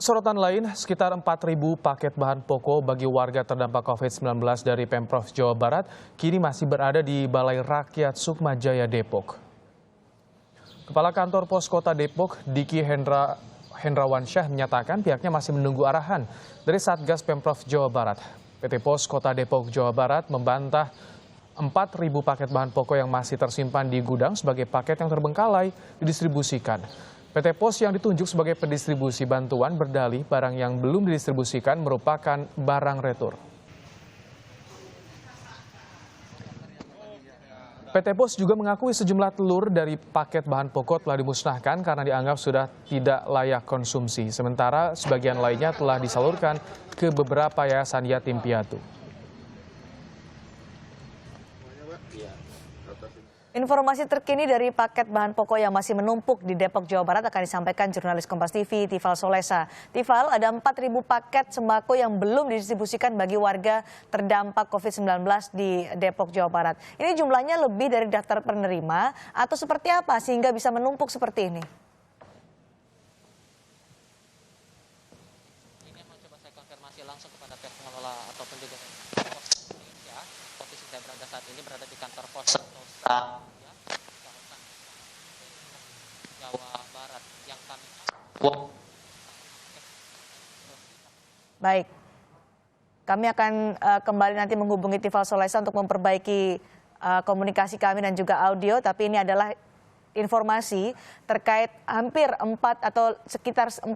Sorotan lain, sekitar 4.000 paket bahan pokok bagi warga terdampak COVID-19 dari Pemprov Jawa Barat kini masih berada di Balai Rakyat Sukmajaya Depok. Kepala Kantor Pos Kota Depok, Diki Hendrawansyah menyatakan pihaknya masih menunggu arahan dari Satgas Pemprov Jawa Barat. PT Pos Kota Depok, Jawa Barat membantah 4.000 paket bahan pokok yang masih tersimpan di gudang sebagai paket yang terbengkalai didistribusikan. PT Pos yang ditunjuk sebagai pendistribusi bantuan berdalih barang yang belum didistribusikan merupakan barang retur. PT Pos juga mengakui sejumlah telur dari paket bahan pokok telah dimusnahkan karena dianggap sudah tidak layak konsumsi. Sementara sebagian lainnya telah disalurkan ke beberapa yayasan yatim piatu. Informasi terkini dari paket bahan pokok yang masih menumpuk di Depok, Jawa Barat akan disampaikan jurnalis Kompas TV, Tifal Solesa. Tifal, ada 4.000 paket sembako yang belum didistribusikan bagi warga terdampak COVID-19 di Depok, Jawa Barat. Ini jumlahnya lebih dari daftar penerima atau seperti apa sehingga bisa menumpuk seperti ini? Ini mau coba saya konfirmasi langsung kepada pihak pengelola ataupun juga ya. Posisi saya berada saat ini berada di kantor pos Sentosa Jawa Barat yang kami Baik, kami akan kembali nanti menghubungi Tifal Solesa untuk memperbaiki komunikasi kami dan juga audio, tapi ini adalah informasi terkait hampir 4 atau sekitar 4.000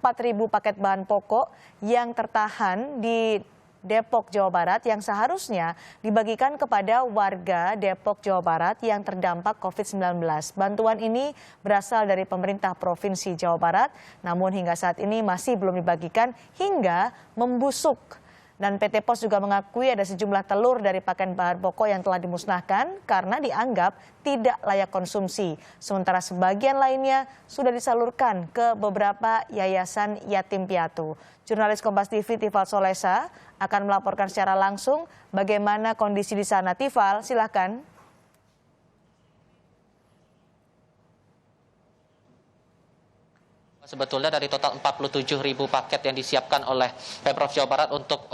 paket bahan pokok yang tertahan di Depok, Jawa Barat yang seharusnya dibagikan kepada warga Depok, Jawa Barat yang terdampak COVID-19. Bantuan ini berasal dari pemerintah Provinsi Jawa Barat, namun hingga saat ini masih belum dibagikan hingga membusuk. Dan PT Pos juga mengakui ada sejumlah telur dari paket bahan pokok yang telah dimusnahkan karena dianggap tidak layak konsumsi. Sementara sebagian lainnya sudah disalurkan ke beberapa yayasan yatim piatu. Jurnalis Kompas TV Tifal Solesa akan melaporkan secara langsung bagaimana kondisi di sana. Tifal, silakan. Sebetulnya dari total 47.000 paket yang disiapkan oleh Pemprov Jawa Barat untuk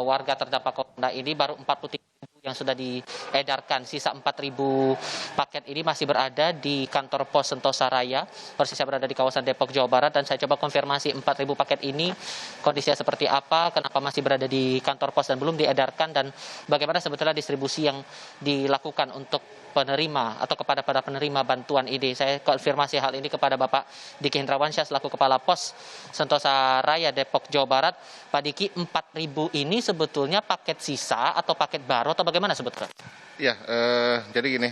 warga terdampak corona ini baru 43.000 yang sudah diedarkan. Sisa 4.000 paket ini masih berada di kantor pos Sentosa Raya. Persisnya berada di kawasan Depok, Jawa Barat. Dan saya coba konfirmasi 4.000 paket ini kondisinya seperti apa, kenapa masih berada di kantor pos dan belum diedarkan, dan bagaimana sebetulnya distribusi yang dilakukan untuk penerima atau kepada para penerima bantuan ini. Saya konfirmasi hal ini kepada Bapak Diki Hendrawansyah selaku Kepala Pos Sentosa Raya Depok, Jawa Barat. Pak Diki, 4.000 ini sebetulnya paket sisa atau paket baru atau bagaimana sebetulnya? Ya, jadi gini,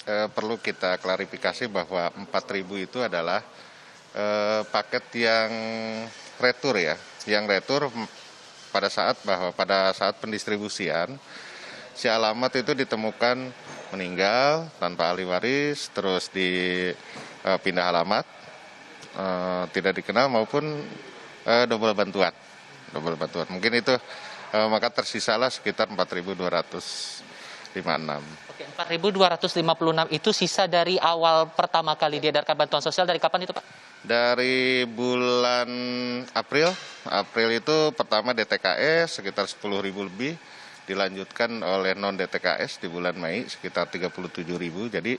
perlu kita klarifikasi bahwa 4.000 itu adalah paket yang retur ya. Yang retur pada saat pendistribusian, si alamat itu ditemukan meninggal tanpa ahli waris, terus dipindah alamat, tidak dikenal maupun double bantuan. Mungkin itu maka tersisalah sekitar 4.256. Oke, 4.256 itu sisa dari awal pertama kali diedarkan bantuan sosial dari kapan itu, Pak? Dari bulan April itu pertama DTKS sekitar 10.000 lebih, dilanjutkan oleh non DTKS di bulan Mei sekitar 37.000, jadi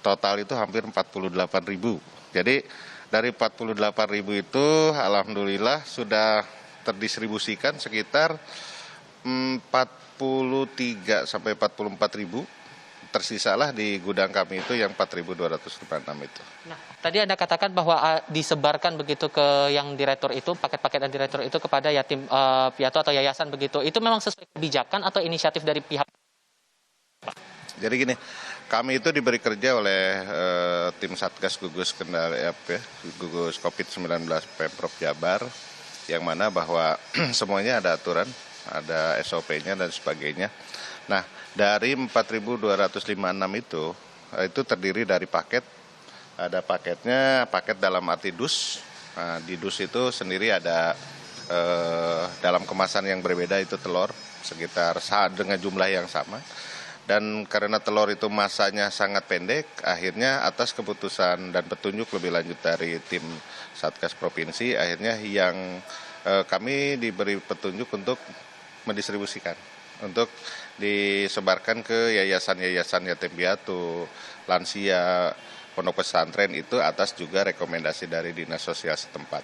total itu hampir 48.000. Jadi dari 48.000 itu alhamdulillah sudah terdistribusikan sekitar 43 sampai 44.000. Tersisalah di gudang kami itu yang 4.256 itu. Nah, tadi Anda katakan bahwa disebarkan begitu ke yang direktur itu, paket-paket yang direktur itu kepada yatim piatu atau yayasan begitu. Itu memang sesuai kebijakan atau inisiatif dari pihak? Jadi gini, kami itu diberi kerja oleh tim Satgas gugus COVID-19 Pemprov Jabar, yang mana bahwa semuanya ada aturan, ada SOP-nya dan sebagainya. Nah, dari 4.256 itu terdiri dari paket. Ada paket dalam arti dus. Nah, di dus itu sendiri ada dalam kemasan yang berbeda itu telur sekitar dengan jumlah yang sama. Dan karena telur itu masanya sangat pendek, akhirnya atas keputusan dan petunjuk lebih lanjut dari tim Satgas Provinsi, akhirnya yang kami diberi petunjuk untuk mendistribusikan, untuk disebarkan ke yayasan-yayasan yatim piatu, lansia, pondok pesantren itu atas juga rekomendasi dari Dinas Sosial setempat.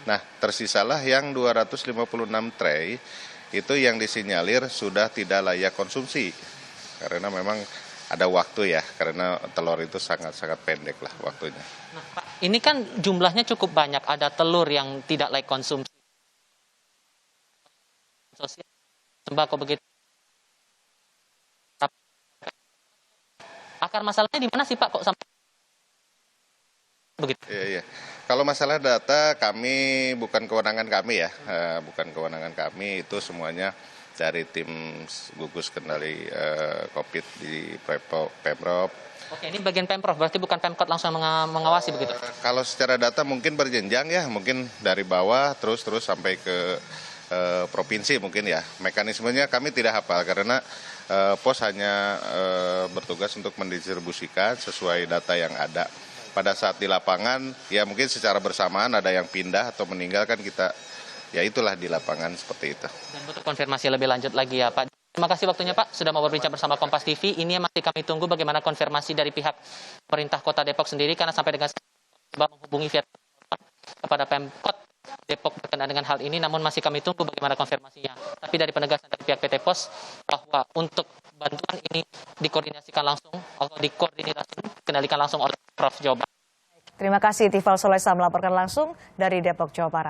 Nah, tersisalah yang 256 tray itu yang disinyalir sudah tidak layak konsumsi. Karena memang ada waktu ya, karena telur itu sangat-sangat pendek lah waktunya. Nah, Pak, ini kan jumlahnya cukup banyak, ada telur yang tidak layak konsumsi. Sosial, sembako begitu. Akar masalahnya di mana sih Pak kok sampai begitu? Iya. Kalau masalah data kami bukan kewenangan kami ya, bukan kewenangan kami, itu semuanya dari tim gugus kendali COVID di Pemprov. Oke, ini bagian Pemprov, berarti bukan Pemkot langsung mengawasi begitu? Kalau secara data mungkin berjenjang ya, mungkin dari bawah terus sampai ke provinsi mungkin ya. Mekanismenya kami tidak hafal karena pos hanya bertugas untuk mendistribusikan sesuai data yang ada. Pada saat di lapangan, ya mungkin secara bersamaan ada yang pindah atau meninggal kan kita, ya itulah di lapangan seperti itu. Dan butuh konfirmasi lebih lanjut lagi ya Pak. Terima kasih waktunya Pak, sudah mau berbincang bersama Kompas TV. Ini yang masih kami tunggu bagaimana konfirmasi dari pihak pemerintah Kota Depok sendiri, karena sampai dengan coba menghubungi via kepada Pemkot Depok berkenaan dengan hal ini, namun masih kami tunggu bagaimana konfirmasinya. Tapi dari penegasan dari pihak PT Pos bahwa untuk bantuan ini dikoordinasikan langsung atau dikendalikan langsung oleh Prof Jawa Barat. Terima kasih Tifal Solesa melaporkan langsung dari Depok, Jawa Barat.